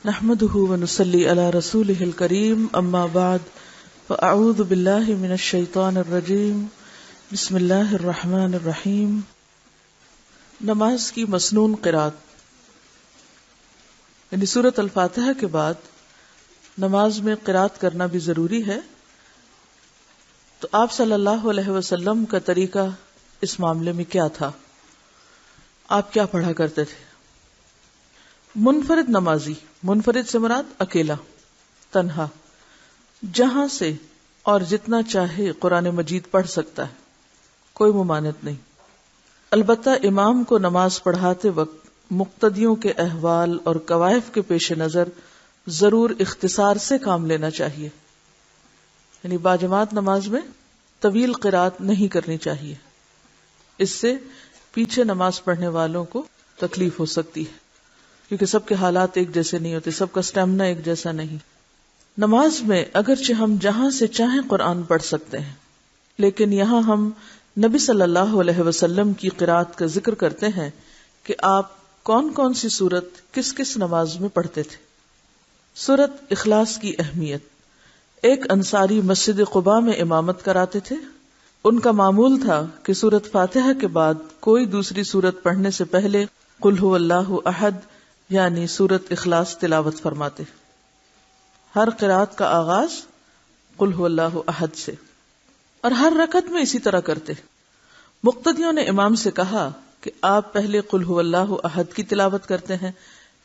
نحمده ونصلي على رسوله الكريم اما بعد فاعوذ بالله من الشیطان الرجیم بسم اللہ الرحمن الرحیم۔ نماز کی مسنون قرات، یعنی سورۃ الفاتحہ کے بعد نماز میں قرات کرنا بھی ضروری ہے۔ تو آپ صلی اللہ علیہ وسلم کا طریقہ اس معاملے میں کیا تھا؟ آپ کیا پڑھا کرتے تھے؟ منفرد نمازی، منفرد سے مراد اکیلا، تنہا، جہاں سے اور جتنا چاہے قرآن مجید پڑھ سکتا ہے، کوئی ممانعت نہیں۔ البتہ امام کو نماز پڑھاتے وقت مقتدیوں کے احوال اور کوائف کے پیش نظر ضرور اختصار سے کام لینا چاہیے، یعنی باجماعت نماز میں طویل قرات نہیں کرنی چاہیے، اس سے پیچھے نماز پڑھنے والوں کو تکلیف ہو سکتی ہے، کیونکہ سب کے حالات ایک جیسے نہیں ہوتے، سب کا سٹیمنا ایک جیسا نہیں۔ نماز میں اگرچہ ہم جہاں سے چاہیں قرآن پڑھ سکتے ہیں، لیکن یہاں ہم نبی صلی اللہ علیہ وسلم کی قرات کا ذکر کرتے ہیں کہ آپ کون کون سی سورت کس کس نماز میں پڑھتے تھے۔ سورت اخلاص کی اہمیت۔ ایک انصاری مسجد قباء میں امامت کراتے تھے۔ ان کا معمول تھا کہ سورت فاتحہ کے بعد کوئی دوسری سورت پڑھنے سے پہلے قل هو اللہ احد یعنی سورت اخلاص تلاوت فرماتے۔ ہر قرات کا آغاز قل هو اللہ احد سے، اور ہر رکعت میں اسی طرح کرتے۔ مقتدیوں نے امام سے کہا کہ آپ پہلے قل هو اللہ احد کی تلاوت کرتے ہیں،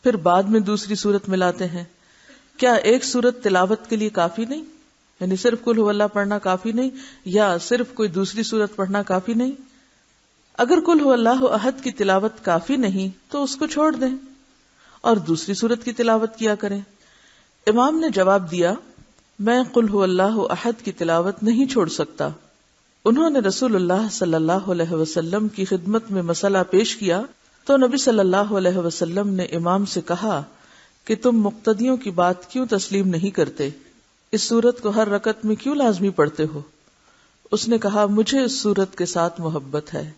پھر بعد میں دوسری سورت ملاتے ہیں، کیا ایک سورت تلاوت کے لیے کافی نہیں؟ یعنی صرف قل هو اللہ پڑھنا کافی نہیں، یا صرف کوئی دوسری سورت پڑھنا کافی نہیں؟ اگر قل هو اللہ احد کی تلاوت کافی نہیں تو اس کو چھوڑ دیں اور دوسری سورت کی تلاوت کیا کریں۔ امام نے جواب دیا، میں قل هو اللہ احد کی تلاوت نہیں چھوڑ سکتا۔ انہوں نے رسول اللہ صلی اللہ علیہ وسلم کی خدمت میں مسئلہ پیش کیا تو نبی صلی اللہ علیہ وسلم نے امام سے کہا کہ تم مقتدیوں کی بات کیوں تسلیم نہیں کرتے؟ اس سورت کو ہر رکعت میں کیوں لازمی پڑھتے ہو؟ اس نے کہا، مجھے اس سورت کے ساتھ محبت ہے۔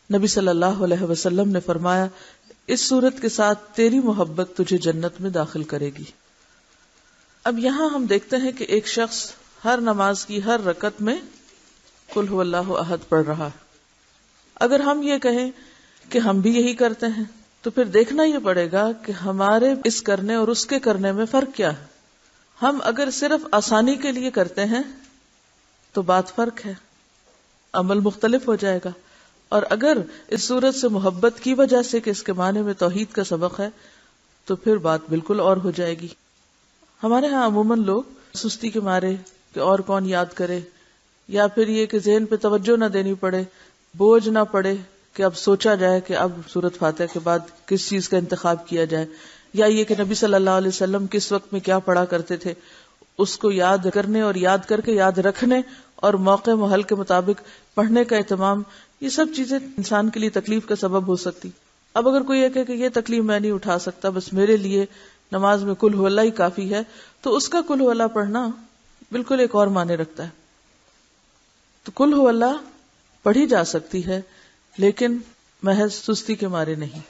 نبی صلی اللہ علیہ وسلم نے فرمایا، اس سورت کے ساتھ تیری محبت تجھے جنت میں داخل کرے گی۔ اب یہاں ہم دیکھتے ہیں کہ ایک شخص ہر نماز کی ہر رکعت میں قل هو اللہ احد پڑھ رہا ہے۔ اگر ہم یہ کہیں کہ ہم بھی یہی کرتے ہیں تو پھر دیکھنا یہ پڑے گا کہ ہمارے اس کرنے اور اس کے کرنے میں فرق کیا ہے۔ ہم اگر صرف آسانی کے لیے کرتے ہیں تو بات فرق ہے، عمل مختلف ہو جائے گا، اور اگر اس صورت سے محبت کی وجہ سے کہ اس کے معنی میں توحید کا سبق ہے تو پھر بات بالکل اور ہو جائے گی۔ ہمارے ہاں عموماً لوگ سستی کے مارے کہ اور کون یاد کرے، یا پھر یہ کہ ذہن پہ توجہ نہ دینی پڑے، بوجھ نہ پڑے کہ اب سوچا جائے کہ اب سورت فاتحہ کے بعد کس چیز کا انتخاب کیا جائے، یا یہ کہ نبی صلی اللہ علیہ وسلم کس وقت میں کیا پڑھا کرتے تھے، اس کو یاد کرنے اور یاد کر کے یاد رکھنے اور موقع محل کے مطابق پڑھنے کا اہتمام، یہ سب چیزیں انسان کے لیے تکلیف کا سبب ہو سکتی۔ اب اگر کوئی یہ کہے کہ یہ تکلیف میں نہیں اٹھا سکتا، بس میرے لیے نماز میں قل هو اللہ ہی کافی ہے، تو اس کا قل هو اللہ پڑھنا بالکل ایک اور معنی رکھتا ہے۔ تو قل هو اللہ پڑھی جا سکتی ہے، لیکن محض سستی کے مارے نہیں،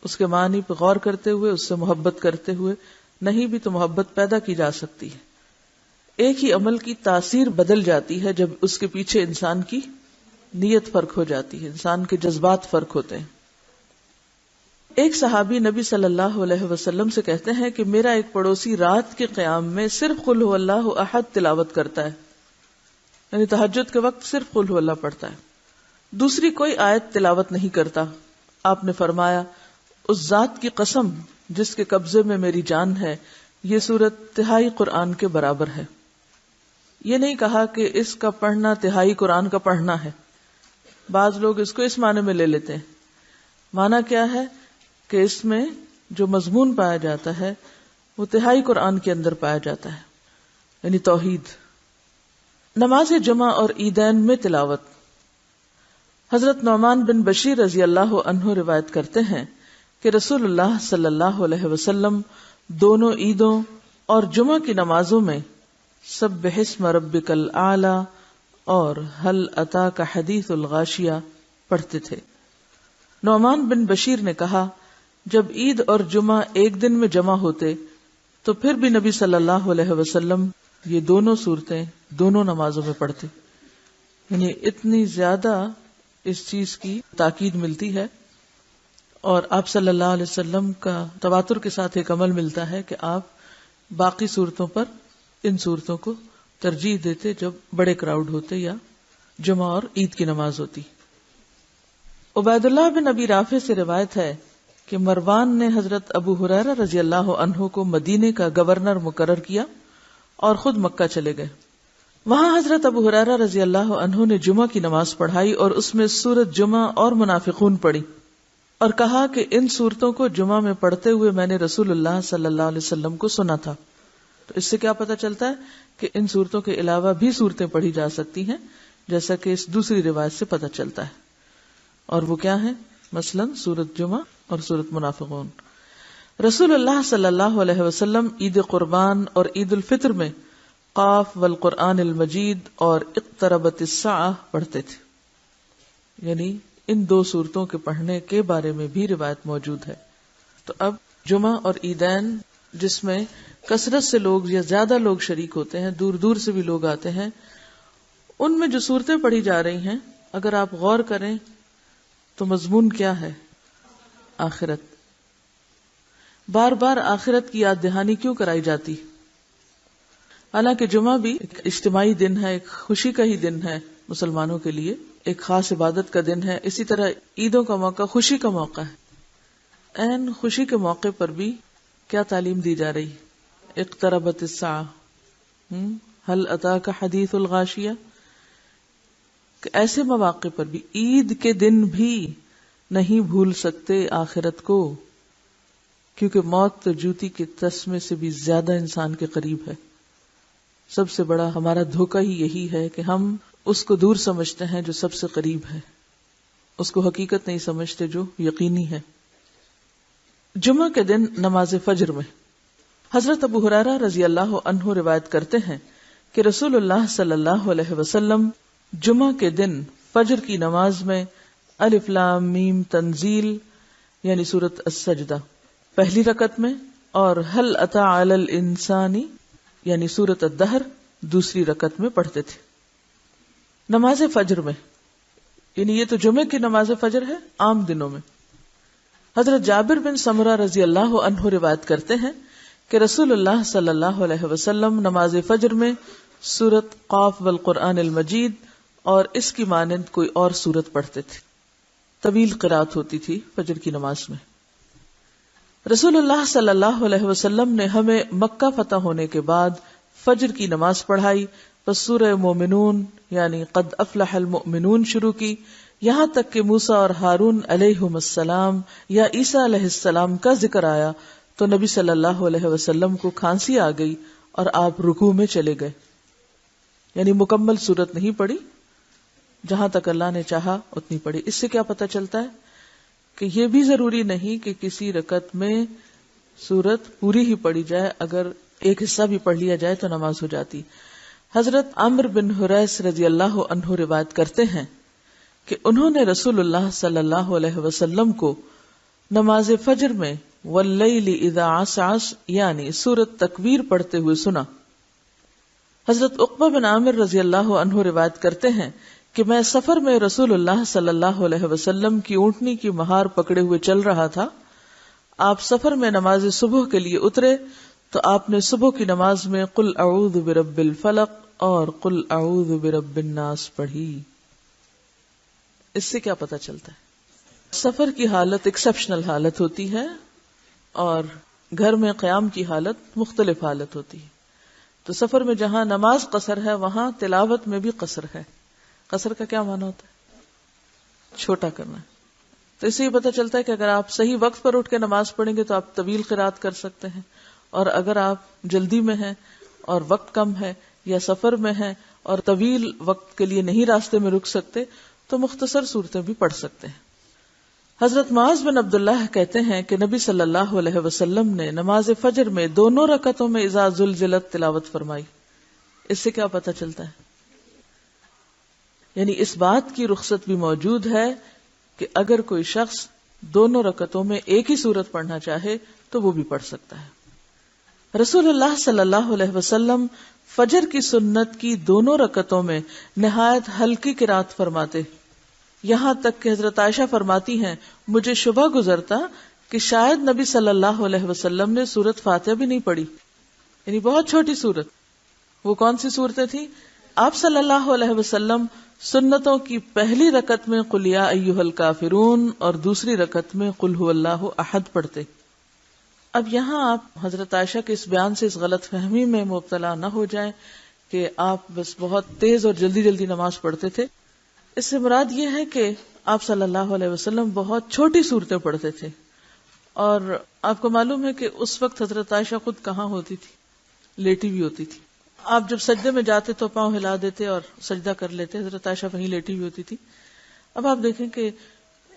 اس کے معنی پہ غور کرتے ہوئے، اس سے محبت کرتے ہوئے، نہیں بھی تو محبت پیدا کی جا سکتی ہے۔ ایک ہی عمل کی تاثیر بدل جاتی ہے جب اس کے پیچھے انسان کی نیت فرق ہو جاتی ہے، انسان کے جذبات فرق ہوتے ہیں۔ ایک صحابی نبی صلی اللہ علیہ وسلم سے کہتے ہیں کہ میرا ایک پڑوسی رات کے قیام میں صرف قل هو اللہ احد تلاوت کرتا ہے، یعنی تہجد کے وقت صرف قل هو اللہ پڑھتا ہے، دوسری کوئی آیت تلاوت نہیں کرتا۔ آپ نے فرمایا، اس ذات کی قسم جس کے قبضے میں میری جان ہے، یہ سورت تہائی قرآن کے برابر ہے۔ یہ نہیں کہا کہ اس کا پڑھنا تہائی قرآن کا پڑھنا ہے، بعض لوگ اس کو اس معنی میں لے لیتے ہیں۔ معنی کیا ہے کہ اس میں جو مضمون پایا جاتا ہے وہ تہائی قرآن کے اندر پایا جاتا ہے، یعنی توحید۔ نماز جمعہ اور عیدین میں تلاوت۔ حضرت نعمان بن بشیر رضی اللہ عنہ روایت کرتے ہیں کہ رسول اللہ صلی اللہ علیہ وسلم دونوں عیدوں اور جمعہ کی نمازوں میں سبح اسم ربک الاعلی اور هل اتاک حدیث الغاشیہ پڑھتے تھے۔ نعمان بن بشیر نے کہا جب عید اور جمعہ ایک دن میں جمع ہوتے تو پھر بھی نبی صلی اللہ علیہ وسلم یہ دونوں صورتیں دونوں نمازوں میں پڑھتے. یعنی اتنی زیادہ اس چیز کی تاکید ملتی ہے، اور آپ صلی اللہ علیہ وسلم کا تواتر کے ساتھ ایک عمل ملتا ہے کہ آپ باقی صورتوں پر ان صورتوں کو ترجیح دیتے جب بڑے کراؤڈ ہوتے یا جمعہ اور عید کی نماز ہوتی. عبید اللہ بن ابی رافع سے روایت ہے کہ مروان نے حضرت ابو ہریرہ رضی اللہ عنہ کو مدینے کا گورنر مقرر کیا اور خود مکہ چلے گئے. وہاں حضرت ابو ہریرہ رضی اللہ عنہ نے جمعہ کی نماز پڑھائی اور اس میں سورۃ جمعہ اور منافقون پڑھی اور کہا کہ ان صورتوں کو جمعہ میں پڑھتے ہوئے میں نے رسول اللہ صلی اللہ علیہ وسلم کو سنا تھا. تو اس سے کیا پتہ چلتا ہے کہ ان صورتوں کے علاوہ بھی صورتیں پڑھی جا سکتی ہیں، جیسا کہ اس دوسری روایت سے پتہ چلتا ہے. اور وہ کیا ہیں؟ مثلا سورۃ جمعہ اور سورۃ منافقون. رسول اللہ صلی اللہ علیہ وسلم عید قربان اور عید الفطر میں قاف والقرآن المجید اور اقتربت الساعہ پڑھتے تھے. یعنی ان دو صورتوں کے پڑھنے کے بارے میں بھی روایت موجود ہے. تو اب جمعہ اور عیدین جس میں کثرت سے لوگ یا زیادہ لوگ شریک ہوتے ہیں، دور دور سے بھی لوگ آتے ہیں، ان میں جو صورتیں پڑھی جا رہی ہیں اگر آپ غور کریں تو مضمون کیا ہے؟ آخرت. بار بار آخرت کی یاد دہانی کیوں کرائی جاتی؟ حالانکہ جمعہ بھی ایک اجتماعی دن ہے، ایک خوشی کا ہی دن ہے مسلمانوں کے لیے، ایک خاص عبادت کا دن ہے. اسی طرح عیدوں کا موقع خوشی کا موقع ہے. عین خوشی کے موقع پر بھی کیا تعلیم دی جا رہی؟ اقتربت الساعہ، هل اتاک حدیث الغاشیہ. کہ ایسے مواقع پر بھی، عید کے دن بھی نہیں بھول سکتے آخرت کو، کیونکہ موت تو جوتی کے تسمے سے بھی زیادہ انسان کے قریب ہے. سب سے بڑا ہمارا دھوکہ ہی یہی ہے کہ ہم اس کو دور سمجھتے ہیں جو سب سے قریب ہے، اس کو حقیقت نہیں سمجھتے جو یقینی ہے. جمعہ کے دن نماز فجر میں حضرت ابو ہریرہ رضی اللہ عنہ روایت کرتے ہیں کہ رسول اللہ صلی اللہ علیہ وسلم جمعہ کے دن فجر کی نماز میں الف لام میم تنزیل یعنی سورۃ السجدہ پہلی رکعت میں اور هل اتى علی الانسان یعنی سورۃ الدہر دوسری رکعت میں پڑھتے تھے. نماز فجر میں، یعنی یہ تو جمعے کی نماز فجر ہے. عام دنوں میں حضرت جابر بن سمرہ رضی اللہ عنہ روایت کرتے ہیں کہ رسول اللہ صلی اللہ علیہ وسلم نماز فجر میں سورۃ قاف والقرآن المجید اور اس کی مانند کوئی اور سورت پڑھتے تھے. طویل قرات ہوتی تھی فجر کی نماز میں. رسول اللہ صلی اللہ علیہ وسلم نے ہمیں مکہ فتح ہونے کے بعد فجر کی نماز پڑھائی، پس سورہ مومنون یعنی قد افلح المؤمنون شروع کی، یہاں تک کہ موسیٰ اور ہارون علیہم السلام یا عیسیٰ علیہ السلام کا ذکر آیا تو نبی صلی اللہ علیہ وسلم کو کھانسی آ گئی اور آپ رکوع میں چلے گئے. یعنی مکمل سورت نہیں پڑھی، جہاں تک اللہ نے چاہا اتنی پڑھی. اس سے کیا پتہ چلتا ہے کہ یہ بھی ضروری نہیں کہ کسی رکعت میں سورت پوری ہی پڑھی جائے، اگر ایک حصہ بھی پڑھ لیا جائے تو نماز ہو جاتی. حضرت عمرو بن حریث رضی اللہ عنہ روایت کرتے ہیں کہ انہوں نے رسول اللہ صلی اللہ علیہ وسلم کو نماز فجر میں واللیل اذا عسعس یعنی سورۃ تکویر پڑھتے ہوئے سنا. حضرت عقبہ بن عامر رضی اللہ عنہ روایت کرتے ہیں کہ میں سفر میں رسول اللہ صلی اللہ علیہ وسلم کی اونٹنی کی مہار پکڑے ہوئے چل رہا تھا. آپ سفر میں نماز صبح کے لیے اترے تو آپ نے صبح کی نماز میں قل اعوذ برب الفلق اور قل اعوذ برب الناس پڑھی. اس سے کیا پتہ چلتا ہے؟ سفر کی حالت ایکسپشنل حالت ہوتی ہے اور گھر میں قیام کی حالت مختلف حالت ہوتی ہے. تو سفر میں جہاں نماز قصر ہے وہاں تلاوت میں بھی قصر ہے. قصر کا کیا معنی ہوتا ہے؟ چھوٹا کرنا. تو اس سے یہ پتہ چلتا ہے کہ اگر آپ صحیح وقت پر اٹھ کے نماز پڑھیں گے تو آپ طویل قرات کر سکتے ہیں، اور اگر آپ جلدی میں ہیں اور وقت کم ہے یا سفر میں ہیں اور طویل وقت کے لیے نہیں راستے میں رک سکتے تو مختصر صورتیں بھی پڑھ سکتے ہیں. حضرت معاذ بن عبداللہ کہتے ہیں کہ نبی صلی اللہ علیہ وسلم نے نماز فجر میں دونوں رکعتوں میں اذا زلزلت تلاوت فرمائی. اس سے کیا پتہ چلتا ہے؟ یعنی اس بات کی رخصت بھی موجود ہے کہ اگر کوئی شخص دونوں رکعتوں میں ایک ہی سورت پڑھنا چاہے تو وہ بھی پڑھ سکتا ہے۔ رسول اللہ صلی اللہ علیہ وسلم فجر کی سنت کی دونوں رکعتوں میں نہایت ہلکی قرات فرماتے، یہاں تک کہ حضرت عائشہ فرماتی ہیں مجھے شبہ گزرتا کہ شاید نبی صلی اللہ علیہ وسلم نے سورت فاتحہ بھی نہیں پڑھی، یعنی بہت چھوٹی سورت۔ وہ کون سی صورتیں تھیں؟ آپ صلی اللہ علیہ وسلم سنتوں کی پہلی رکعت میں قل یا ایھا الکافرون اور دوسری رکعت میں قل ھو اللہ احد پڑھتے۔ اب یہاں آپ حضرت عائشہ کے اس بیان سے اس غلط فہمی میں مبتلا نہ ہو جائیں کہ آپ بس بہت تیز اور جلدی جلدی نماز پڑھتے تھے۔ اس سے مراد یہ ہے کہ آپ صلی اللہ علیہ وسلم بہت چھوٹی صورتیں پڑھتے تھے، اور آپ کو معلوم ہے کہ اس وقت حضرت عائشہ خود کہاں ہوتی تھی؟ لیٹی بھی ہوتی تھی۔ آپ جب سجدے میں جاتے تو پاؤں ہلا دیتے اور سجدہ کر لیتے، حضرت عائشہ وہیں لیٹی بھی ہوتی تھی۔ اب آپ دیکھیں کہ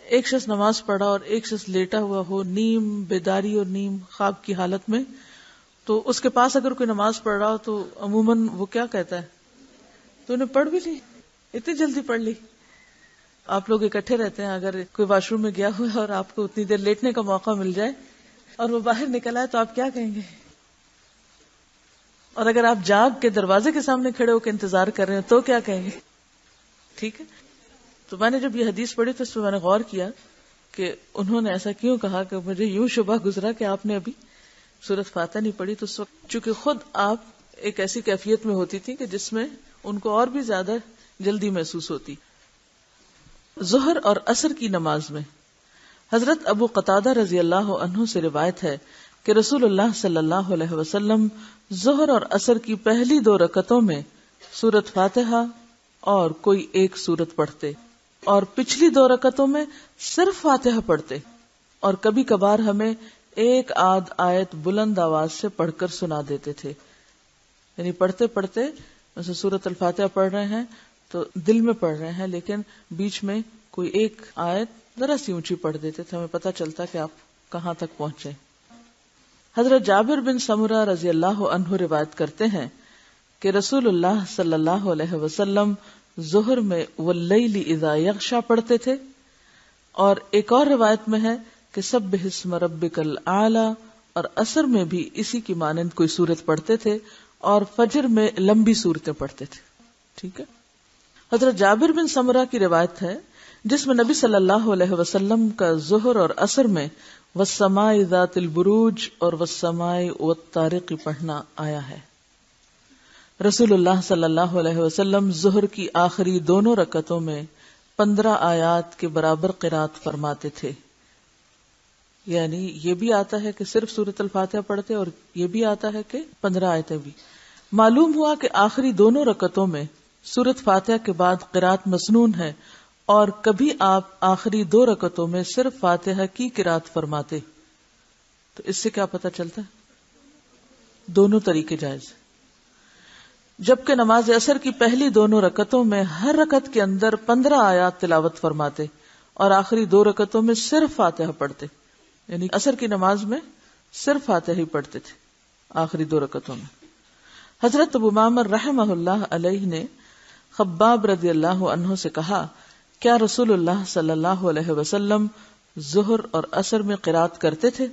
ایک شخص نماز پڑھا اور ایک شخص لیٹا ہوا ہو، نیم بیداری اور نیم خواب کی حالت میں، تو اس کے پاس اگر کوئی نماز پڑھ رہا ہو تو عموماً وہ کیا کہتا ہے؟ تو انہیں پڑھ بھی لی، اتنی جلدی پڑھ لی۔ آپ لوگ اکٹھے رہتے ہیں، اگر کوئی واش روم میں گیا ہوا ہے اور آپ کو اتنی دیر لیٹنے کا موقع مل جائے اور وہ باہر نکل آئے تو آپ کیا کہیں گے؟ اور اگر آپ جاگ کے دروازے کے سامنے کھڑے ہو کے انتظار کر رہے ہیں تو کیا کہیں گے؟ ٹھیک ہے۔ تو میں نے جب یہ حدیث پڑھی تو اس پہ میں نے غور کیا کہ انہوں نے ایسا کیوں کہا، کہ مجھے یوں شبہ گزرا کہ آپ نے ابھی سورۃ فاتحہ نہیں پڑھی۔ تو اس وقت چونکہ خود آپ ایک ایسی کیفیت میں ہوتی تھی کہ جس میں ان کو اور بھی زیادہ جلدی محسوس ہوتی۔ ظہر اور عصر کی نماز میں حضرت ابو قتادہ رضی اللہ عنہ سے روایت ہے کہ رسول اللہ صلی اللہ علیہ وسلم ظہر اور عصر کی پہلی 2 رکعتوں میں سورۃ فاتحہ اور کوئی ایک سورت پڑھتے، اور پچھلی 2 رکعتوں میں صرف فاتحہ پڑھتے، اور کبھی کبھار ہمیں ایک آدھ آیت بلند آواز سے پڑھ کر سنا دیتے تھے۔ یعنی پڑھتے پڑھتے جیسے سورۃ الفاتحہ پڑھ رہے ہیں تو دل میں پڑھ رہے ہیں، لیکن بیچ میں کوئی ایک آیت ذرا سی اونچی پڑھ دیتے تھے، ہمیں پتہ چلتا کہ آپ کہاں تک پہنچے۔ حضرت جابر بن سمرہ رضی اللہ عنہ روایت کرتے ہیں کہ رسول اللہ صلی اللہ علیہ وسلم ظہر میں واللیل اذا یغشی پڑھتے تھے، اور ایک اور روایت میں ہے کہ سبح اسم ربک الاعلی، اور عصر میں بھی اسی کی مانند کوئی سورت پڑھتے تھے، اور فجر میں لمبی صورتیں پڑھتے تھے۔ ٹھیک ہے۔ حضرت جابر بن سمرہ کی روایت ہے جس میں نبی صلی اللہ علیہ وسلم کا ظہر اور عصر میں والسماء ذات البروج اور والسماء والطارق پڑھنا آیا ہے۔ رسول اللہ صلی اللہ علیہ وسلم ظہر کی آخری 2 رکعتوں میں 15 آیات کے برابر قرات فرماتے تھے۔ یعنی یہ بھی آتا ہے کہ صرف سورۃ الفاتحہ پڑھتے، اور یہ بھی آتا ہے کہ 15 آیتیں بھی۔ معلوم ہوا کہ آخری 2 رکعتوں میں سورۃ فاتحہ کے بعد قرات مسنون ہے، اور کبھی آپ آخری 2 رکعتوں میں صرف فاتحہ کی قرات فرماتے۔ تو اس سے کیا پتہ چلتا ہے؟ دونوں طریقے جائز۔ جبکہ نماز عصر کی پہلی 2 رکعتوں میں ہر رکعت کے اندر 15 آیات تلاوت فرماتے، اور آخری 2 رکعتوں میں صرف فاتحہ پڑھتے، یعنی عصر کی نماز میں صرف فاتحہ ہی پڑھتے تھے آخری 2 رکعتوں میں۔ حضرت ابو معمر رحمہ اللہ علیہ نے خباب رضی اللہ عنہ سے کہا، کیا رسول اللہ صلی اللہ علیہ وسلم ظہر اور عصر میں قرات کرتے تھے؟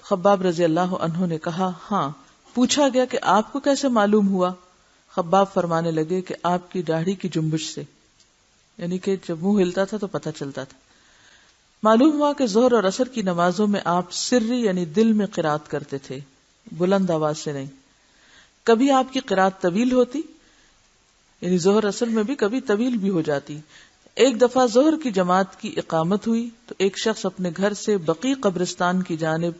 خباب رضی اللہ عنہ نے کہا، ہاں۔ پوچھا گیا کہ آپ کو کیسے معلوم ہوا؟ خباب فرمانے لگے کہ آپ کی داڑھی کی جنبش سے، یعنی کہ جب منہ ہلتا تھا تو پتہ چلتا تھا۔ معلوم ہوا کہ ظہر اور عصر کی نمازوں میں آپ سری یعنی دل میں قرات کرتے تھے، بلند آواز سے نہیں۔ کبھی آپ کی قرات طویل ہوتی، یعنی ظہر عصر میں بھی کبھی طویل بھی ہو جاتی۔ ایک دفعہ ظہر کی جماعت کی اقامت ہوئی تو ایک شخص اپنے گھر سے بقیع قبرستان کی جانب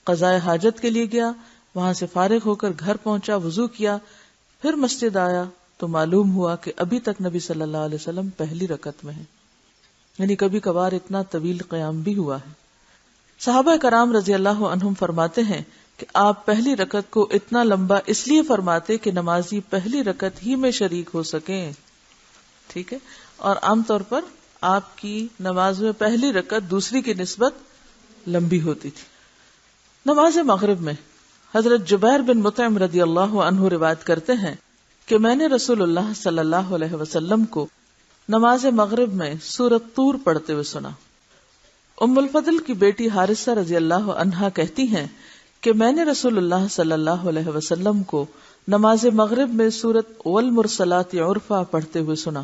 قضاء حاجت کے لیے گیا، وہاں سے فارغ ہو کر گھر پہنچا، وضو کیا، پھر مسجد آیا تو معلوم ہوا کہ ابھی تک نبی صلی اللہ علیہ وسلم پہلی رکعت میں ہیں، یعنی کبھی کبھار اتنا طویل قیام بھی ہوا ہے۔ صحابہ کرام رضی اللہ عنہم فرماتے ہیں کہ آپ پہلی رکعت کو اتنا لمبا اس لیے فرماتے کہ نمازی پہلی رکعت ہی میں شریک ہو سکیں۔ ٹھیک ہے۔ اور عام طور پر آپ کی نماز میں پہلی رکعت دوسری کی نسبت لمبی ہوتی تھی۔ نماز مغرب میں حضرت جبیر بن مطعم رضی اللہ عنہ روایت کرتے ہیں کہ میں نے رسول اللہ صلی اللہ علیہ وسلم کو نماز مغرب میں سورۃ طور پڑھتے ہوئے سنا۔ ام الفضل کی بیٹی حارثہ رضی اللہ عنہا کہتی ہیں کہ میں نے رسول اللہ صلی اللہ علیہ وسلم کو نماز مغرب میں سورۃ والمرسلات عرفا پڑھتے ہوئے سنا۔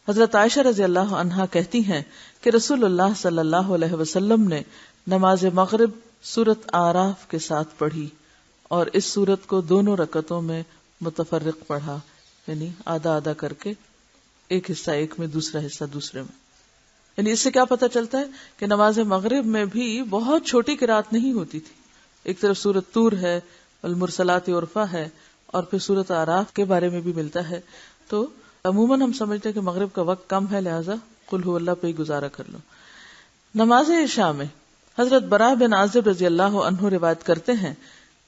حضرت عائشہ رضی اللہ عنہا کہتی ہیں کہ رسول اللہ صلی اللہ علیہ وسلم نے نماز مغرب سورۃ اعراف کے ساتھ پڑھی اور اس سورت کو دونوں رکعتوں میں متفرق پڑھا، یعنی آدھا آدھا کر کے، ایک حصہ ایک میں دوسرا حصہ دوسرے میں۔ یعنی اس سے کیا پتہ چلتا ہے کہ نماز مغرب میں بھی بہت چھوٹی قرات نہیں ہوتی تھی۔ ایک طرف سورۃ طور ہے، المرسلات عرفا ہے، اور پھر سورۃ اعراف کے بارے میں بھی ملتا ہے۔ تو عموماً ہم سمجھتے ہیں کہ مغرب کا وقت کم ہے، لہٰذا قل ہو اللہ پہ ہی گزارا کر لو۔ نماز عشاء میں حضرت براء بن عازب رضی اللہ عنہ روایت کرتے ہیں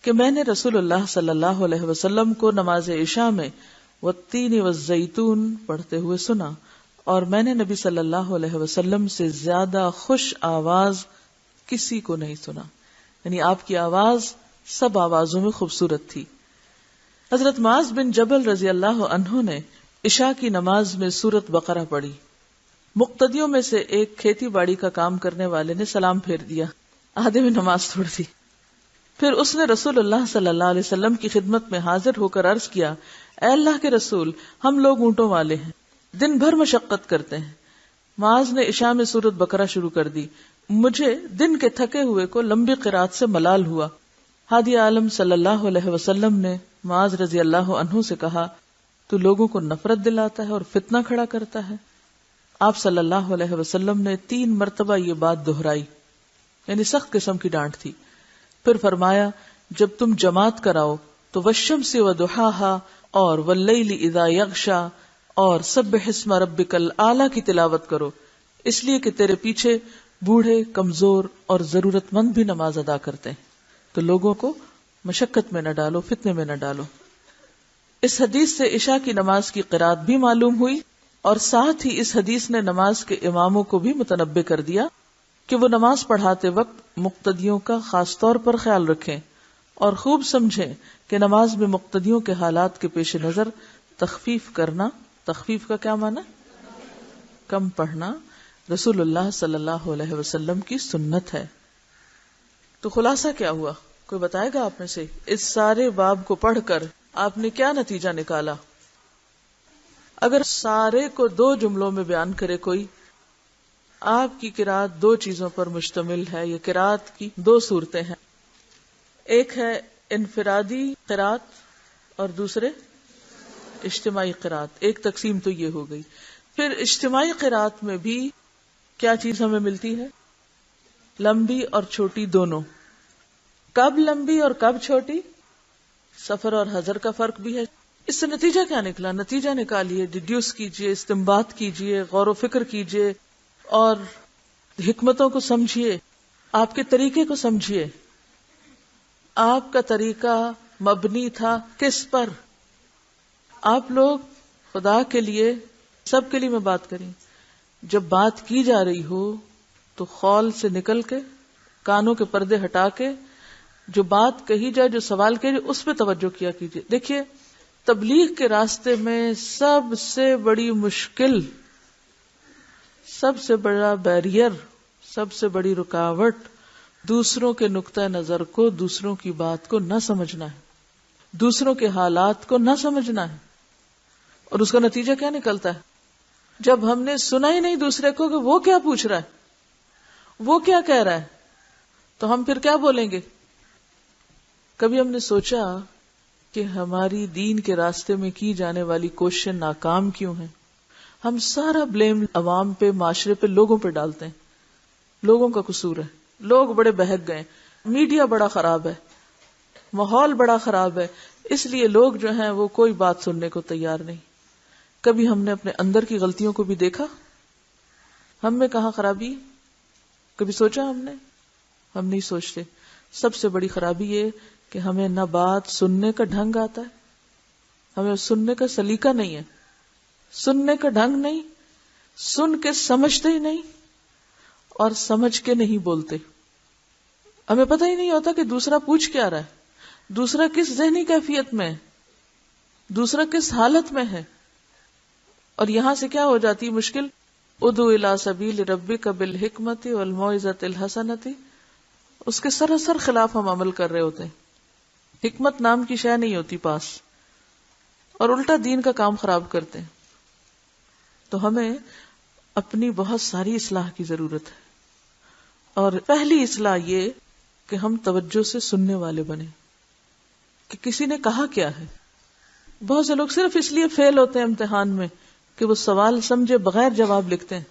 کہ میں نے رسول اللہ صلی اللہ علیہ وسلم کو نماز عشاء میں والتین والزیتون پڑھتے ہوئے سنا، اور میں نے نبی صلی اللہ علیہ وسلم سے زیادہ خوش آواز کسی کو نہیں سنا، یعنی آپ کی آواز سب آوازوں میں خوبصورت تھی۔ حضرت معاذ بن جبل رضی اللہ عنہ نے عشاء کی نماز میں سورۃ بقرہ پڑھی۔ مقتدیوں میں سے ایک کھیتی باڑی کا کام کرنے والے نے سلام پھیر دیا، آدھے میں نماز چھوڑ دی۔ پھر اس نے رسول اللہ صلی اللہ علیہ وسلم کی خدمت میں حاضر ہو کر عرض کیا، اے اللہ کے رسول، ہم لوگ اونٹوں والے ہیں، دن بھر مشقت کرتے ہیں۔ معاذ نے عشاء میں سورۃ بقرہ شروع کر دی، مجھے دن کے تھکے ہوئے کو لمبی قرات سے ملال ہوا۔ ہادی عالم صلی اللہ علیہ وسلم نے معاذ رضی اللہ عنہ سے کہا، تو لوگوں کو نفرت دلاتا ہے اور فتنہ کھڑا کرتا ہے۔ آپ صلی اللہ علیہ وسلم نے 3 مرتبہ یہ بات دہرائی، یعنی سخت قسم کی ڈانٹ تھی۔ پھر فرمایا، جب تم جماعت کراؤ تو والشمس وضحاها اور واللیل اذا یغشا اور سبح اسم ربک الاعلی کی تلاوت کرو، اس لیے کہ تیرے پیچھے بوڑھے، کمزور اور ضرورت مند بھی نماز ادا کرتے ہیں، تو لوگوں کو مشقت میں نہ ڈالو، فتنے میں نہ ڈالو۔ اس حدیث سے عشاء کی نماز کی قرات بھی معلوم ہوئی، اور ساتھ ہی اس حدیث نے نماز کے اماموں کو بھی متنبہ کر دیا کہ وہ نماز پڑھاتے وقت مقتدیوں کا خاص طور پر خیال رکھیں اور خوب سمجھیں کہ نماز میں مقتدیوں کے حالات کے پیش نظر تخفیف کرنا، تخفیف کا کیا معنی؟ کم پڑھنا، رسول اللہ صلی اللہ علیہ وسلم کی سنت ہے۔ تو خلاصہ کیا ہوا؟ کوئی بتائے گا آپ میں سے؟ اس سارے باب کو پڑھ کر آپ نے کیا نتیجہ نکالا؟ اگر سارے کو 2 جملوں میں بیان کرے کوئی، آپ کی قرات 2 چیزوں پر مشتمل ہے۔ یہ قرات کی 2 صورتیں ہیں، ایک ہے انفرادی قرات اور دوسرے اجتماعی قرات۔ ایک تقسیم تو یہ ہو گئی۔ پھر اجتماعی قرات میں بھی کیا چیز ہمیں ملتی ہے؟ لمبی اور چھوٹی دونوں۔ کب لمبی اور کب چھوٹی؟ سفر اور حضر کا فرق بھی ہے۔ اس سے نتیجہ کیا نکلا؟ نتیجہ نکالیے، ڈیڈیوس کیجئے، استنباط کیجئے، غور و فکر کیجئے اور حکمتوں کو سمجھیے، آپ کے طریقے کو سمجھیے۔ آپ کا طریقہ مبنی تھا کس پر؟ آپ لوگ خدا کے لیے، سب کے لیے میں بات کریں، جب بات کی جا رہی ہو تو خول سے نکل کے، کانوں کے پردے ہٹا کے، جو بات کہی جائے، جو سوال کیا جائے، اس پہ توجہ کیا کیجیے۔ دیکھیے، تبلیغ کے راستے میں سب سے بڑی مشکل، سب سے بڑا بیریئر، سب سے بڑی رکاوٹ دوسروں کے نقطہ نظر کو، دوسروں کی بات کو نہ سمجھنا ہے، دوسروں کے حالات کو نہ سمجھنا ہے۔ اور اس کا نتیجہ کیا نکلتا ہے؟ جب ہم نے سنا ہی نہیں دوسرے کو کہ وہ کیا پوچھ رہا ہے، وہ کیا کہہ رہا ہے، تو ہم پھر کیا بولیں گے؟ کبھی ہم نے سوچا کہ ہماری دین کے راستے میں کی جانے والی کوششیں ناکام کیوں ہیں؟ ہم سارا بلیم عوام پہ، معاشرے پہ، لوگوں پہ ڈالتے ہیں۔ لوگوں کا قصور ہے، لوگ بڑے بہک گئے، میڈیا بڑا خراب ہے، ماحول بڑا خراب ہے، اس لیے لوگ جو ہیں وہ کوئی بات سننے کو تیار نہیں۔ کبھی ہم نے اپنے اندر کی غلطیوں کو بھی دیکھا؟ ہم میں کہاں خرابی؟ کبھی سوچا ہم نے؟ ہم نہیں سوچتے۔ سب سے بڑی خرابی یہ کہ ہمیں نہ بات سننے کا ڈھنگ آتا ہے، ہمیں سننے کا سلیقہ نہیں ہے، سننے کا ڈھنگ نہیں، سن کے سمجھتے ہی نہیں اور سمجھ کے نہیں بولتے۔ ہمیں پتہ ہی نہیں ہوتا کہ دوسرا پوچھ کیا رہا ہے، دوسرا کس ذہنی کیفیت میں ہے، دوسرا کس حالت میں ہے۔ اور یہاں سے کیا ہو جاتی ہے مشکل ادعو الی سبیل ربک بالحکمت والموعظۃ الحسنۃ، اس کے سراسر خلاف ہم عمل کر رہے ہوتے ہیں. حکمت نام کی شے نہیں ہوتی پاس، اور الٹا دین کا کام خراب کرتے ہیں. تو ہمیں اپنی بہت ساری اصلاح کی ضرورت ہے، اور پہلی اصلاح یہ کہ ہم توجہ سے سننے والے بنیں کہ کسی نے کہا کیا ہے. بہت سے لوگ صرف اس لیے فیل ہوتے ہیں امتحان میں کہ وہ سوال سمجھے بغیر جواب لکھتے ہیں.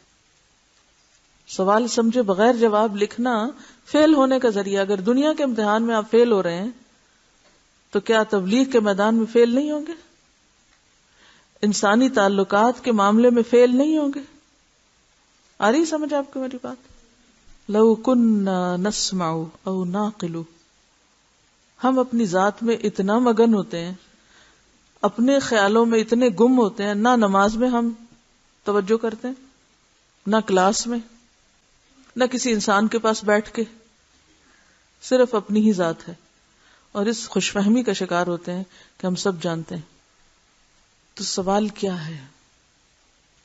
سوال سمجھے بغیر جواب لکھنا فیل ہونے کا ذریعہ. اگر دنیا کے امتحان میں آپ فیل ہو رہے ہیں تو کیا تبلیغ کے میدان میں فیل نہیں ہوں گے؟ انسانی تعلقات کے معاملے میں فیل نہیں ہوں گے؟ آ رہی سمجھ آپ کو میری بات؟ لو کننا نسمع او نعقل، ہم اپنی ذات میں اتنا مگن ہوتے ہیں، اپنے خیالوں میں اتنے گم ہوتے ہیں، نہ نماز میں ہم توجہ کرتے ہیں، نہ کلاس میں، نہ کسی انسان کے پاس بیٹھ کے، صرف اپنی ہی ذات ہے. اور اس خوش فہمی کا شکار ہوتے ہیں کہ ہم سب جانتے ہیں. تو سوال کیا ہے؟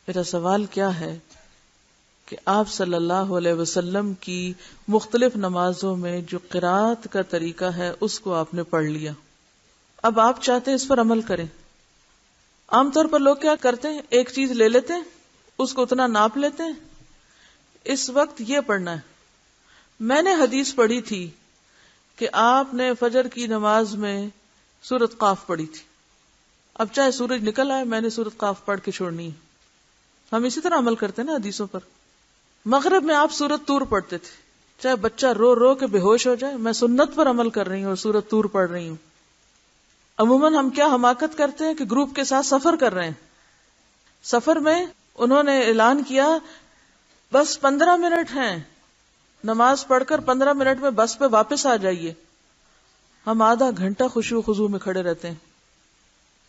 میرا سوال کیا ہے کہ آپ صلی اللہ علیہ وسلم کی مختلف نمازوں میں جو قرات کا طریقہ ہے اس کو آپ نے پڑھ لیا. اب آپ چاہتے ہیں اس پر عمل کریں. عام طور پر لوگ کیا کرتے ہیں، ایک چیز لے لیتے ہیں، اس کو اتنا ناپ لیتے ہیں، اس وقت یہ پڑھنا ہے. میں نے حدیث پڑھی تھی کہ آپ نے فجر کی نماز میں سورۃ قاف پڑھی تھی. اب چاہے سورج نکل آئے، میں نے سورۃ قاف پڑھ کے چھوڑنی ہے. ہم اسی طرح عمل کرتے ہیں نا حدیثوں پر. مغرب میں آپ سورۃ طور پڑھتے تھے، چاہے بچہ رو رو کے بے ہوش ہو جائے، میں سنت پر عمل کر رہی ہوں اور سورۃ طور پڑھ رہی ہوں. عموماً ہم کیا حماقت کرتے ہیں کہ گروپ کے ساتھ سفر کر رہے ہیں. سفر میں انہوں نے اعلان کیا بس 15 منٹ ہیں، نماز پڑھ کر 15 منٹ میں بس پہ واپس آ جائیے. ہم آدھا گھنٹہ خشوع و خضوع میں کھڑے رہتے ہیں.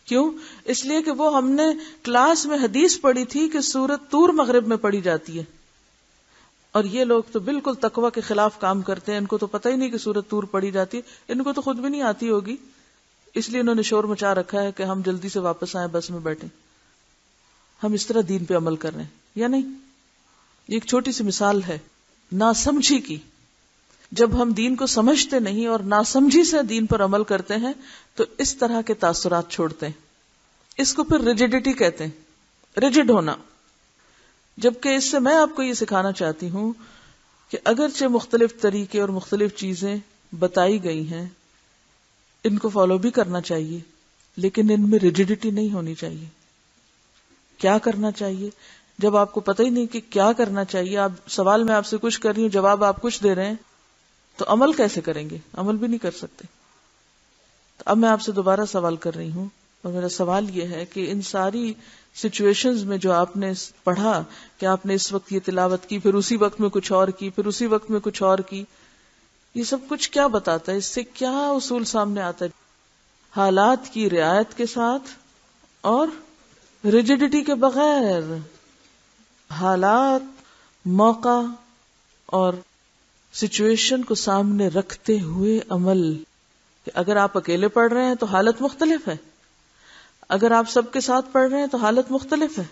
کیوں؟ اس لیے کہ وہ ہم نے کلاس میں حدیث پڑھی تھی کہ سورۃ طور مغرب میں پڑھی جاتی ہے. اور یہ لوگ تو بالکل تقوی کے خلاف کام کرتے ہیں. ان کو تو پتہ ہی نہیں کہ سورۃ طور پڑھی جاتی ہے. ان کو تو خود بھی نہیں آتی ہوگی، اس لیے انہوں نے شور مچا رکھا ہے کہ ہم جلدی سے واپس آئیں، بس میں بیٹھیں. ہم اس طرح دین پہ عمل کر رہے ہیں یا نہیں؟ یہ ایک چھوٹی سی مثال ہے ناسمجھی کی. جب ہم دین کو سمجھتے نہیں اور ناسمجھی سے دین پر عمل کرتے ہیں تو اس طرح کے تاثرات چھوڑتے ہیں. اس کو پھر ریجڈیٹی کہتے ہیں، ریجڈ ہونا. جبکہ اس سے میں آپ کو یہ سکھانا چاہتی ہوں کہ اگرچہ مختلف طریقے اور مختلف چیزیں بتائی گئی ہیں، ان کو فالو بھی کرنا چاہیے، لیکن ان میں ریجڈیٹی نہیں ہونی چاہیے. کیا کرنا چاہیے؟ جب آپ کو پتہ ہی نہیں کہ کیا کرنا چاہیے، آپ سوال میں آپ سے کچھ کر رہی ہوں، جواب آپ کچھ دے رہے ہیں، تو عمل کیسے کریں گے؟ عمل بھی نہیں کر سکتے. تو اب میں آپ سے دوبارہ سوال کر رہی ہوں، اور میرا سوال یہ ہے کہ ان ساری سچویشنز میں جو آپ نے پڑھا کہ آپ نے اس وقت یہ تلاوت کی، پھر اسی وقت میں کچھ اور کی، پھر اسی وقت میں کچھ اور کی، یہ سب کچھ کیا بتاتا ہے؟ اس سے کیا اصول سامنے آتا ہے؟ حالات کی رعایت کے ساتھ اور ریجڈیٹی کے بغیر. حالات، موقع اور سچویشن کو سامنے رکھتے ہوئے عمل. کہ اگر آپ اکیلے پڑھ رہے ہیں تو حالت مختلف ہے، اگر آپ سب کے ساتھ پڑھ رہے ہیں تو حالت مختلف ہے.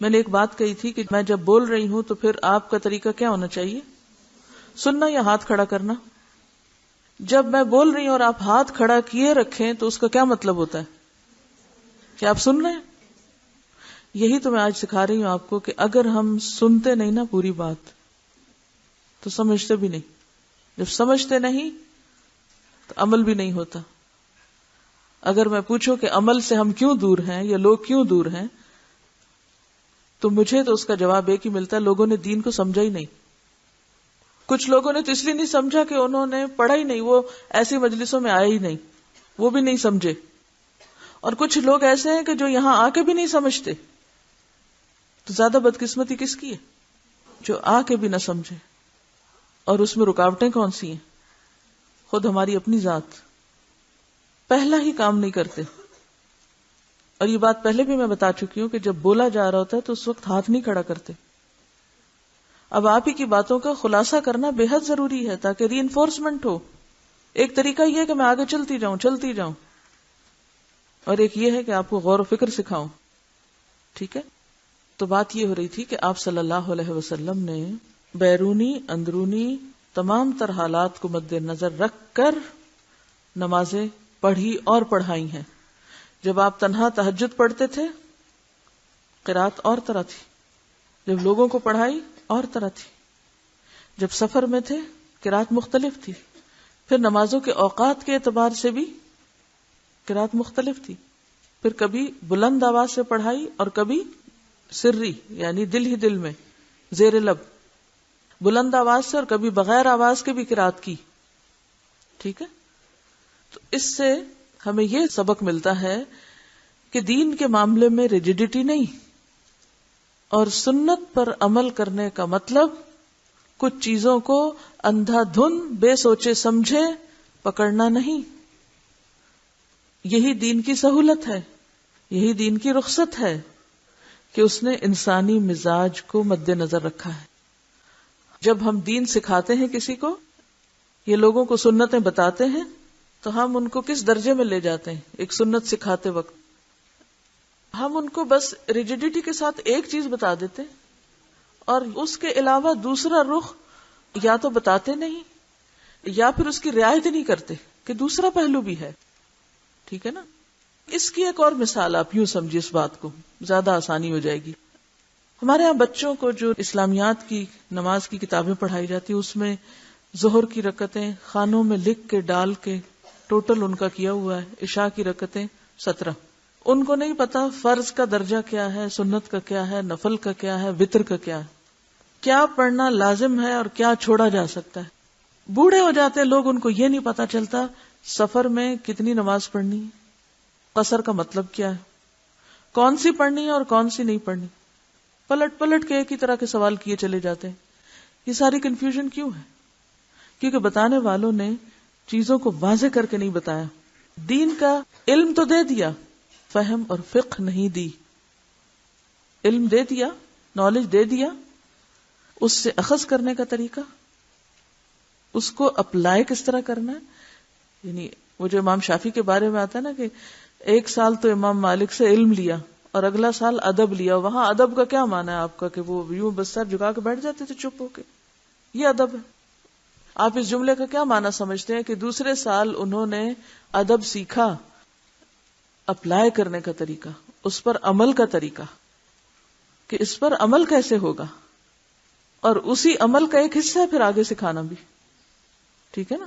میں نے ایک بات کہی تھی کہ میں جب بول رہی ہوں تو پھر آپ کا طریقہ کیا ہونا چاہیے؟ سننا یا ہاتھ کھڑا کرنا؟ جب میں بول رہی ہوں اور آپ ہاتھ کھڑا کیے رکھیں تو اس کا کیا مطلب ہوتا ہے؟ کہ آپ سن رہے ہیں. یہی تو میں آج سکھا رہی ہوں آپ کو کہ اگر ہم سنتے نہیں نا پوری بات تو سمجھتے بھی نہیں. جب سمجھتے نہیں تو عمل بھی نہیں ہوتا. اگر میں پوچھوں کہ عمل سے ہم کیوں دور ہیں یا لوگ کیوں دور ہیں، تو مجھے تو اس کا جواب ایک ہی ملتا ہے: لوگوں نے دین کو سمجھا ہی نہیں. کچھ لوگوں نے تو اس لیے نہیں سمجھا کہ انہوں نے پڑھا ہی نہیں، وہ ایسی مجلسوں میں آئے ہی نہیں، وہ بھی نہیں سمجھے. اور کچھ لوگ ایسے ہیں کہ جو یہاں آ کے بھی نہیں سمجھتے. تو زیادہ بدقسمتی کس کی ہے؟ جو آ کے بھی نہ سمجھے. اور اس میں رکاوٹیں کون سی ہیں؟ خود ہماری اپنی ذات. پہلا ہی کام نہیں کرتے. اور یہ بات پہلے بھی میں بتا چکی ہوں کہ جب بولا جا رہا ہوتا ہے تو اس وقت ہاتھ نہیں کھڑا کرتے. اب آپ ہی کی باتوں کا خلاصہ کرنا بے حد ضروری ہے تاکہ ری انفورسمنٹ ہو. ایک طریقہ یہ ہے کہ میں آگے چلتی جاؤں، اور ایک یہ ہے کہ آپ کو غور و فکر سکھاؤں. ٹھیک ہے؟ تو بات یہ ہو رہی تھی کہ آپ صلی اللہ علیہ وسلم نے بیرونی اندرونی تمام تر حالات کو مد نظر رکھ کر نمازیں پڑھی اور پڑھائی ہیں. جب آپ تنہا تہجد پڑھتے تھے قرات اور طرح تھی، جب لوگوں کو پڑھائی اور طرح تھی، جب سفر میں تھے قرات مختلف تھی، پھر نمازوں کے اوقات کے اعتبار سے بھی قرات مختلف تھی، پھر کبھی بلند آواز سے پڑھائی اور کبھی سری یعنی دل ہی دل میں زیر لب بلند آواز سے، اور کبھی بغیر آواز کے بھی قرات کی. ٹھیک ہے، تو اس سے ہمیں یہ سبق ملتا ہے کہ دین کے معاملے میں ریجیڈیٹی نہیں، اور سنت پر عمل کرنے کا مطلب کچھ چیزوں کو اندھا دھن بے سوچے سمجھے پکڑنا نہیں. یہی دین کی سہولت ہے، یہی دین کی رخصت ہے کہ اس نے انسانی مزاج کو مد نظر رکھا ہے. جب ہم دین سکھاتے ہیں کسی کو، یہ لوگوں کو سنتیں بتاتے ہیں، تو ہم ان کو کس درجے میں لے جاتے ہیں؟ ایک سنت سکھاتے وقت ہم ان کو بس ریجیڈیٹی کے ساتھ ایک چیز بتا دیتے اور اس کے علاوہ دوسرا رخ یا تو بتاتے نہیں یا پھر اس کی رعایت نہیں کرتے کہ دوسرا پہلو بھی ہے. ٹھیک ہے نا؟ اس کی ایک اور مثال آپ یوں سمجھیے، اس بات کو زیادہ آسانی ہو جائے گی. ہمارے ہاں بچوں کو جو اسلامیات کی نماز کی کتابیں پڑھائی جاتی ہیں، اس میں ظہر کی رکعتیں خانوں میں لکھ کے ڈال کے ٹوٹل ان کا کیا ہوا ہے، عشاء کی رکعتیں 17. ان کو نہیں پتا فرض کا درجہ کیا ہے، سنت کا کیا ہے، نفل کا کیا ہے، وتر کا کیا ہے، کیا پڑھنا لازم ہے اور کیا چھوڑا جا سکتا ہے. بوڑھے ہو جاتے لوگ، ان کو یہ نہیں پتا چلتا سفر میں کتنی نماز پڑھنی ہے، قصر کا مطلب کیا ہے، کون سی پڑھنی ہے اور کون سی نہیں پڑھنی. پلٹ پلٹ کے ایک ہی طرح کے سوال کیے چلے جاتے ہیں. یہ ساری کنفیوژن کیوں ہے؟ کیونکہ بتانے والوں نے چیزوں کو واضح کر کے نہیں بتایا. دین کا علم تو دے دیا، فہم اور فقہ نہیں دی. علم دے دیا، نالج دے دیا، اس سے اخذ کرنے کا طریقہ، اس کو اپلائی کس طرح کرنا ہے. یعنی وہ جو امام شافعی کے بارے میں آتا ہے نا کہ 1 سال تو امام مالک سے علم لیا اور اگلا سال ادب لیا. وہاں ادب کا کیا معنی ہے آپ کا کہ وہ یوں بس سر جھکا کے بیٹھ جاتے تھے چپ ہو کے؟ یہ ادب ہے. آپ اس جملے کا کیا معنی سمجھتے ہیں کہ دوسرے سال انہوں نے ادب سیکھا، اپلائی کرنے کا طریقہ، اس پر عمل کا طریقہ کہ اس پر عمل کیسے ہوگا، اور اسی عمل کا ایک حصہ ہے پھر آگے سکھانا بھی. ٹھیک ہے نا؟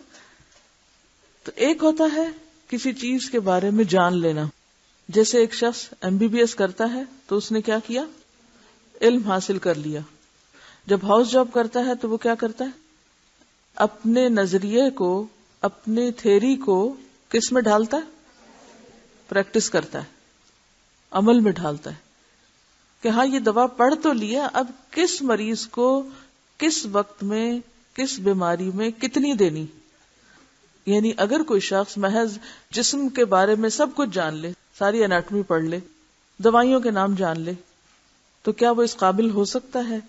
تو ایک ہوتا ہے کسی چیز کے بارے میں جان لینا. جیسے ایک شخص MBBS کرتا ہے تو اس نے کیا کیا؟ علم حاصل کر لیا. جب ہاؤس جاب کرتا ہے تو وہ کیا کرتا ہے؟ اپنے نظریے کو، اپنے تھیری کو کس میں ڈھالتا ہے؟ پریکٹس کرتا ہے، عمل میں ڈھالتا ہے کہ ہاں یہ دوا پڑھ تو لیا، اب کس مریض کو کس وقت میں کس بیماری میں کتنی دینی. یعنی اگر کوئی شخص محض جسم کے بارے میں سب کچھ جان لے، ساری اناٹمی پڑھ لے، دوائیوں کے نام جان لے، تو کیا وہ اس قابل ہو سکتا ہے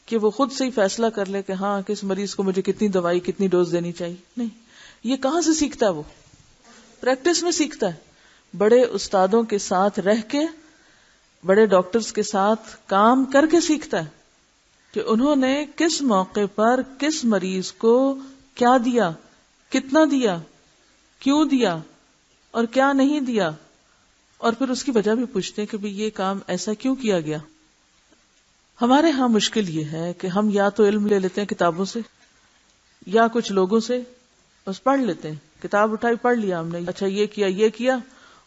کہ وہ خود سے ہی فیصلہ کر لے کہ ہاں کس مریض کو مجھے کتنی دوائی کتنی ڈوز دینی چاہیے؟ نہیں. یہ کہاں سے سیکھتا ہے؟ وہ پریکٹس میں سیکھتا ہے. بڑے استادوں کے ساتھ رہ کے، بڑے ڈاکٹرز کے ساتھ کام کر کے سیکھتا ہے کہ انہوں نے کس موقع پر کس مریض کو کیا دیا، کتنا دیا، کیوں دیا اور کیا نہیں دیا، اور پھر اس کی وجہ بھی پوچھتے ہیں کہ بھی یہ کام ایسا کیوں کیا گیا. ہمارے ہاں مشکل یہ ہے کہ ہم یا تو علم لے لیتے ہیں کتابوں سے یا کچھ لوگوں سے، بس پڑھ لیتے ہیں، کتاب اٹھائی پڑھ لیا ہم نے، اچھا یہ کیا،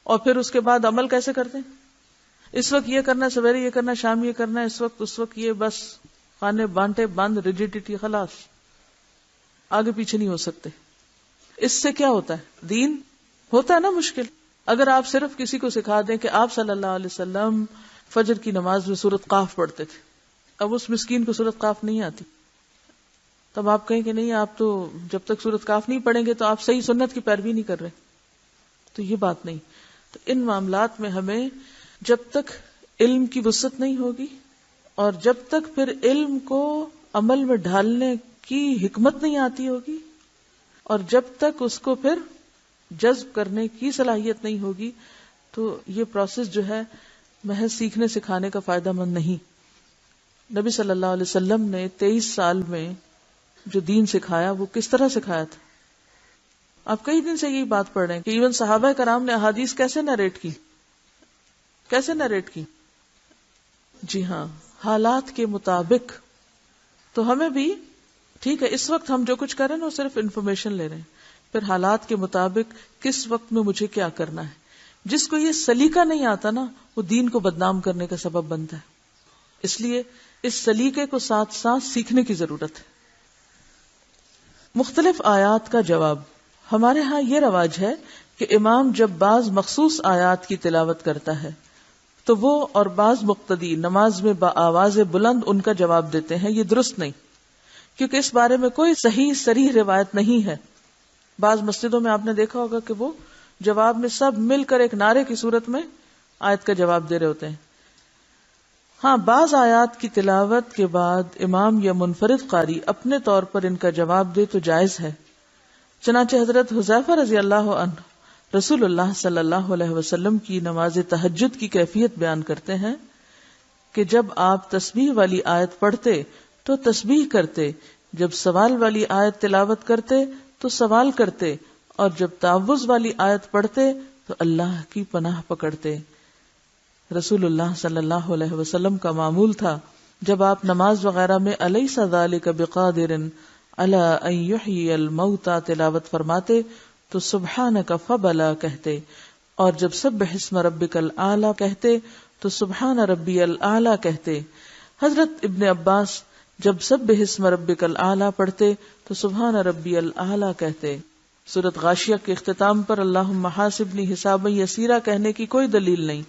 اور پھر اس کے بعد عمل کیسے کرتے ہیں؟ اس وقت یہ کرنا، سویرے یہ کرنا، شام یہ کرنا، اس وقت یہ، بس خانے بانٹے بند، ریجیڈیٹی، خلاص، آگے پیچھے نہیں ہو سکتے. اس سے کیا ہوتا ہے؟ دین ہوتا ہے نا مشکل. اگر آپ صرف کسی کو سکھا دیں کہ آپ صلی اللہ علیہ وسلم فجر کی نماز میں سورۃ قاف پڑھتے تھے، اب اس مسکین کو سورۃ قاف نہیں آتی، تب آپ کہیں کہ نہیں آپ تو جب تک سورۃ قاف نہیں پڑھیں گے تو آپ صحیح سنت کی پیروی نہیں کر رہے. تو یہ بات نہیں. تو ان معاملات میں ہمیں جب تک علم کی وسعت نہیں ہوگی اور جب تک پھر علم کو عمل میں ڈھالنے کی حکمت نہیں آتی ہوگی اور جب تک اس کو پھر جذب کرنے کی صلاحیت نہیں ہوگی، تو یہ پروسیس جو ہے محض سیکھنے سکھانے کا فائدہ مند نہیں. نبی صلی اللہ علیہ وسلم نے 23 سال میں جو دین سکھایا وہ کس طرح سکھایا تھا؟ آپ کئی دن سے یہی بات پڑھ رہے ہیں کہ ایون صحابہ کرام نے احادیث کیسے نریٹ کی؟ جی ہاں، حالات کے مطابق. تو ہمیں بھی ٹھیک ہے، اس وقت ہم جو کچھ کر رہے ہیں وہ صرف انفارمیشن لے رہے ہیں، پھر حالات کے مطابق کس وقت میں مجھے کیا کرنا ہے. جس کو یہ سلیقہ نہیں آتا نا، وہ دین کو بدنام کرنے کا سبب بنتا ہے. اس لیے اس سلیقے کو ساتھ ساتھ سیکھنے کی ضرورت ہے. مختلف آیات کا جواب. ہمارے ہاں یہ رواج ہے کہ امام جب بعض مخصوص آیات کی تلاوت کرتا ہے تو وہ اور بعض مقتدی نماز میں بآواز بلند ان کا جواب دیتے ہیں. یہ درست نہیں، کیونکہ اس بارے میں کوئی صحیح صریح روایت نہیں ہے. بعض مسجدوں میں آپ نے دیکھا ہوگا کہ وہ جواب میں سب مل کر ایک نعرے کی صورت میں آیت کا جواب دے رہے ہوتے ہیں. ہاں، بعض آیات کی تلاوت کے بعد امام یا منفرد قاری اپنے طور پر ان کا جواب دے تو جائز ہے. چنانچہ حضرت حذیفہ رضی اللہ عنہ رسول اللہ صلی اللہ علیہ وسلم کی نماز تہجد کی کیفیت بیان کرتے ہیں کہ جب آپ تسبیح والی آیت پڑھتے تو تسبیح کرتے، جب سوال والی آیت تلاوت کرتے تو سوال کرتے، اور جب تعوذ والی آیت پڑھتے تو اللہ کی پناہ پکڑتے. رسول اللہ صلی اللہ علیہ وسلم کا معمول تھا جب آپ نماز وغیرہ میں الیس ذالک بقادر علی ان یحیی الموتى تلاوت فرماتے تو سبحانک فبلا کہتے، اور جب سبح اسم ربک الاعلی کہتے تو سبحان ربی الاعلی کہتے. حضرت ابن عباس جب سبح اسم ربک الاعلی پڑھتے تو سبحان ربی الاعلی کہتے. سورۃ غاشیہ کے اختتام پر اللہم حاسبنی حسابا یسیرا کہنے کی کوئی دلیل نہیں.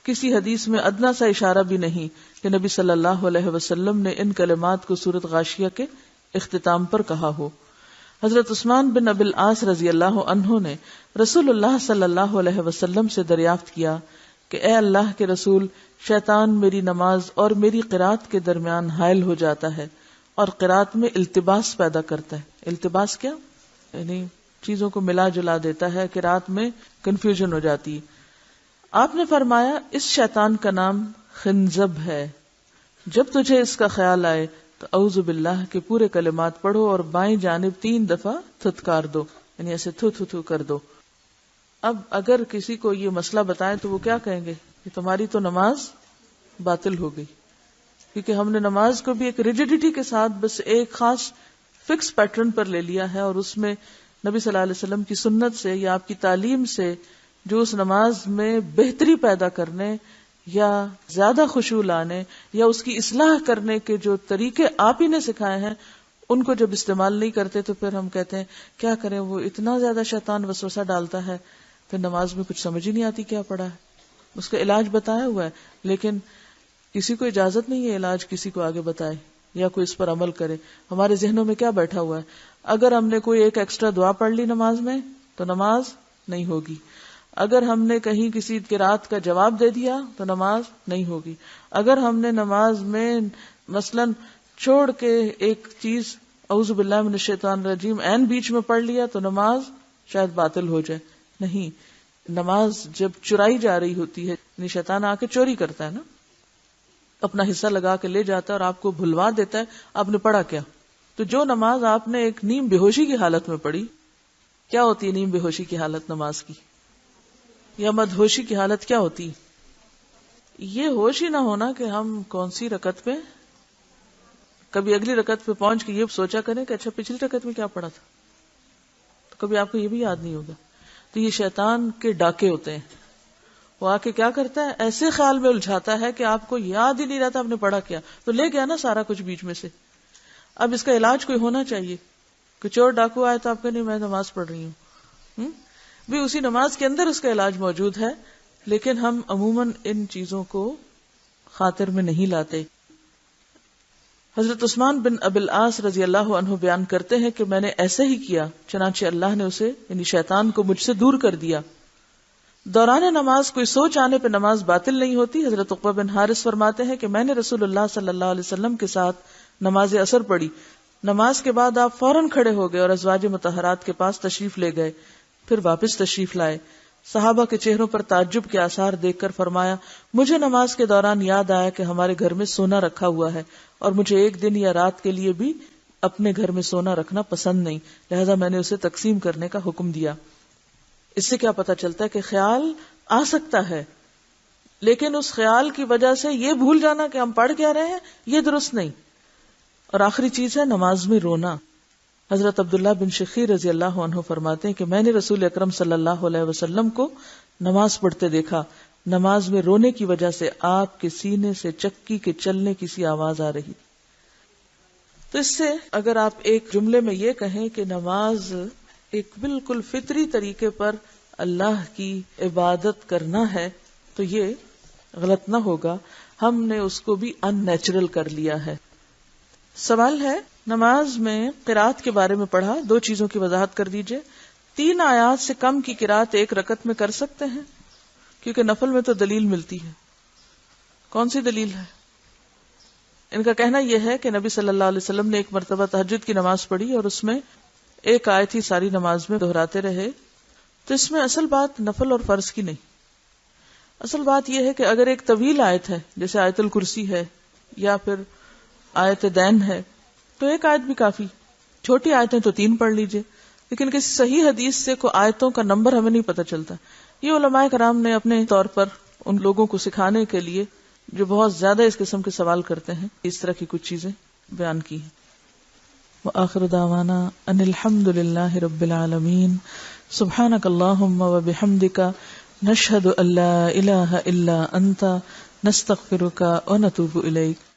کسی حدیث میں ادنا سا اشارہ بھی نہیں کہ نبی صلی اللہ علیہ وسلم نے ان کلمات کو سورۃ غاشیہ کے اختتام پر کہا ہو. حضرت عثمان بن ابی العاص رضی اللہ عنہ نے رسول اللہ صلی اللہ علیہ وسلم سے دریافت کیا کہ اے اللہ کے رسول، شیطان میری نماز اور میری قرات کے درمیان حائل ہو جاتا ہے اور قرات میں التباس پیدا کرتا ہے. التباس کیا؟ یعنی چیزوں کو ملا جلا دیتا ہے، قرات میں کنفیوژن ہو جاتی. آپ نے فرمایا اس شیطان کا نام خنزب ہے. جب تجھے اس کا خیال آئے تو اعوذ باللہ کے پورے کلمات پڑھو اور بائیں جانب 3 دفعہ تھتکار دو، یعنی ایسے تھو تھو تھو کر دو. اب اگر کسی کو یہ مسئلہ بتائیں تو وہ کیا کہیں گے کہ تمہاری تو نماز باطل ہو گئی، کیونکہ ہم نے نماز کو بھی ایک ریجیڈیٹی کے ساتھ بس ایک خاص فکس پیٹرن پر لے لیا ہے، اور اس میں نبی صلی اللہ علیہ وسلم کی سنت سے یا آپ کی تعلیم سے جو اس نماز میں بہتری پیدا کرنے یا زیادہ خشوع لانے یا اس کی اصلاح کرنے کے جو طریقے آپ ہی نے سکھائے ہیں، ان کو جب استعمال نہیں کرتے تو پھر ہم کہتے ہیں کیا کریں، وہ اتنا زیادہ شیطان وسوسہ ڈالتا ہے، پھر نماز میں کچھ سمجھ ہی نہیں آتی کیا پڑھا ہے. اس کا علاج بتایا ہوا ہے، لیکن کسی کو اجازت نہیں ہے علاج کسی کو آگے بتائے یا کوئی اس پر عمل کرے. ہمارے ذہنوں میں کیا بیٹھا ہوا ہے، اگر ہم نے کوئی ایک ایکسٹرا دعا پڑھ لی نماز میں تو نماز نہیں ہوگی، اگر ہم نے کہیں کسی قرات کا جواب دے دیا تو نماز نہیں ہوگی، اگر ہم نے نماز میں مثلا چھوڑ کے ایک چیز اعوذ باللہ من الشیطان الرجیم عین بیچ میں پڑھ لیا تو نماز شاید باطل ہو جائے. نہیں، نماز جب چرائی جا رہی ہوتی ہے، یعنی شیطان آ کے چوری کرتا ہے نا، اپنا حصہ لگا کے لے جاتا ہے اور آپ کو بھلوا دیتا ہے آپ نے پڑھا کیا. تو جو نماز آپ نے ایک نیم بے ہوشی کی حالت میں پڑھی، کیا ہوتی ہے نیم بے ہوشی کی حالت نماز کی، یا مدہوشی کی حالت کیا ہوتی؟ یہ ہوش ہی نہ ہونا کہ ہم کون سی رکعت پہ، کبھی اگلی رکعت پہ پہنچ کے یہ سوچا کریں کہ اچھا پچھلی رکعت میں کیا پڑھا تھا، تو کبھی آپ کو یہ بھی یاد نہیں ہوگا. تو یہ شیطان کے ڈاکے ہوتے ہیں، وہ آ کے کیا کرتا ہے، ایسے خیال میں الجھاتا ہے کہ آپ کو یاد ہی نہیں رہتا آپ نے پڑھا کیا، تو لے گیا نا سارا کچھ بیچ میں سے. اب اس کا علاج کوئی ہونا چاہیے کہ چور ڈاکو آئے تو آپ کہ نہیں میں نماز پڑھ رہی ہوں، بھی اسی نماز کے اندر اس کا علاج موجود ہے، لیکن ہم عموماً ان چیزوں کو خاطر میں نہیں لاتے. حضرت عثمان بن ابی العاص رضی اللہ عنہ بیان کرتے ہیں کہ میں نے ایسے ہی کیا، چنانچہ اللہ نے اسے یعنی شیطان کو مجھ سے دور کر دیا. دوران نماز کوئی سوچ آنے پہ نماز باطل نہیں ہوتی. حضرت عقبہ بن حارث فرماتے ہیں کہ میں نے رسول اللہ صلی اللہ علیہ وسلم کے ساتھ نماز عصر پڑھی. نماز کے بعد آپ فوراً کھڑے ہو گئے اور ازواج مطہرات کے پاس تشریف لے گئے، پھر واپس تشریف لائے. صحابہ کے چہروں پر تعجب کے آثار دیکھ کر فرمایا مجھے نماز کے دوران یاد آیا کہ ہمارے گھر میں سونا رکھا ہوا ہے اور مجھے ایک دن یا رات کے لیے بھی اپنے گھر میں سونا رکھنا پسند نہیں، لہذا میں نے اسے تقسیم کرنے کا حکم دیا۔ اس سے کیا پتا چلتا ہے کہ خیال آ سکتا ہے، لیکن اس خیال کی وجہ سے یہ بھول جانا کہ ہم پڑھ کیا رہے ہیں یہ درست نہیں۔ اور آخری چیز ہے نماز میں رونا۔ حضرت عبداللہ بن شخیر رضی اللہ عنہ فرماتے ہیں کہ میں نے رسول اکرم صلی اللہ علیہ وسلم کو نماز پڑھتے دیکھا، نماز میں رونے کی وجہ سے آپ کے سینے سے چکی کے چلنے کی سی آواز آ رہی۔ تو اس سے اگر آپ ایک جملے میں یہ کہیں کہ نماز ایک بالکل فطری طریقے پر اللہ کی عبادت کرنا ہے تو یہ غلط نہ ہوگا، ہم نے اس کو بھی ان نیچرل کر لیا ہے۔ سوال ہے نماز میں قرات کے بارے میں پڑھا، 2 چیزوں کی وضاحت کر دیجئے۔ 3 آیات سے کم کی قرات ایک رکعت میں کر سکتے ہیں؟ کیونکہ نفل میں تو دلیل ملتی ہے۔ کون سی دلیل ہے؟ ان کا کہنا یہ ہے کہ نبی صلی اللہ علیہ وسلم نے ایک مرتبہ تہجد کی نماز پڑھی اور اس میں ایک آیت ہی ساری نماز میں دہراتے رہے، تو اس میں اصل بات نفل اور فرض کی نہیں، اصل بات یہ ہے کہ اگر ایک طویل آیت ہے جیسے آیت الکرسی ہے یا پھر آیت دین ہے تو ایک آیت بھی کافی، چھوٹی آیتیں تو 3 پڑھ لیجئے، لیکن کسی صحیح حدیث سے کوئی آیتوں کا نمبر ہمیں نہیں پتہ چلتا۔ یہ علماء کرام نے اپنے طور پر ان لوگوں کو سکھانے کے لیے جو بہت زیادہ اس قسم کے سوال کرتے ہیں اس طرح کی کچھ چیزیں بیان کی ہیں۔ وآخر دعوانا ان الحمد للہ رب العالمین، سبحانک اللہم وبحمدک، نشہد ان لا الہ الا انت، نستغفرک ونتوب الیک۔